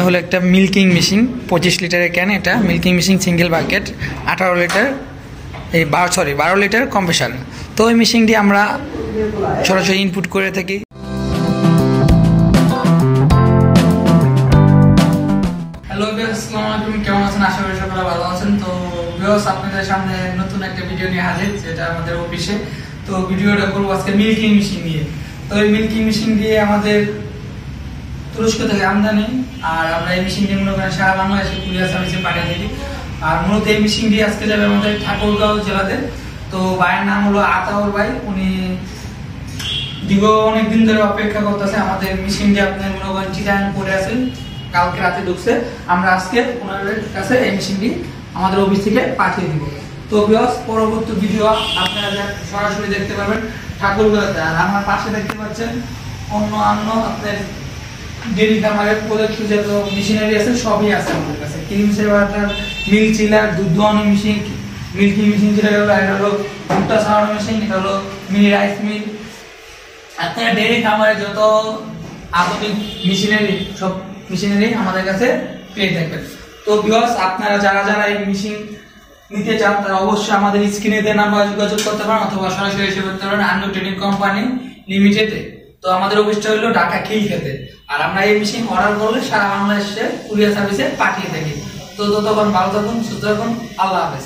হলো একটা milking machine 25 লিটারের ক্যান। এটা milking machine single bucket 18 litre এই 12 লিটার কম্প্রেসার। তো ওই মেশিনটি আমরা সরাসরি ইনপুট করে থাকি। হ্যালো ভিউয়ার্স, আসসালামু আলাইকুম। কেমন আছেন? আশা করি সকলে ভালো আছেন। তো ভিউয়ার্স, আপনাদের সামনে নতুন একটা ভিডিও নিয়ে হাজির, যেটা আমাদের অফিসে। তো ভিডিওটা করবো আজকে মিল্কিং মেশিন নিয়ে। তো এই মিল্কিং মেশিন দিয়ে আমাদের তুরস্ক থেকে আমদানি, আর আমরা এই মেশিন দিয়ে মনে করেন সারা বাংলাদেশে কুরিয়ার সার্ভিসে পাঠিয়ে থাকি। আর মূলত এই মেশিন দিয়ে আজকে যাবে আমাদের ঠাকুরগাঁও জেলাতে। তো ভাইয়ের নাম হলো আতাউর ভাই। উনি দীর্ঘ অনেকদিন ধরে অপেক্ষা করতেছে আমাদের মেশিন দিয়ে। আপনার মনে করেন চিটাগাং পড়ে আছেন, কালকে রাতে ঢুকছে। আমরা আজকে ওনাদের কাছে এই মেশিনটি আমাদের অফিস থেকে পাঠিয়ে দিব। তো ভিউয়ার্স, পরবর্তী ভিডিও আপনারা সরাসরি দেখতে পাবেন ঠাকুরগাঁওতে। আর আমার পাশে দেখতে পাচ্ছেন অন্য আপনার ডেরি খামারের প্রোডাক্ট যত মেশিনারি আছে সবই আছে আমাদের কাছে। ক্রিম সেভার, মিল্ক চিলার, দুধ দোয়ানো মেশিন, মিল্কিং মেশিন যেটা হলো, এটা হলো ভুট্টা ছাড়ানো মেশিন, এটা হলো মিনি রাইস মিল। আপনারা ডেরি খামারে যত আধুনিক মেশিনারি, সব মেশিনারি আমাদের কাছে পেয়ে থাকবেন। তো ভিউয়ার্স, আপনারা যারা এই মেশিন নিতে চান তারা অবশ্যই আমাদের স্ক্রিনে দেওয়া নাম্বারে যোগাযোগ করতে পারেন, অথবা সরাসরি এসে করতে পারেন আনন্দ ট্রেডিং কোম্পানি লিমিটেডে। তো আমাদের অফিসটা হলো ঢাকা খিলক্ষেতে। আর আমরা এই মেশিন অর্ডার করলে সারা বাংলাদেশে কুরিয়ার সার্ভিসে পাঠিয়ে থাকি। তো ততক্ষণ ভালো থাকুন, সুস্থ থাকুন। আল্লাহ হাফেজ।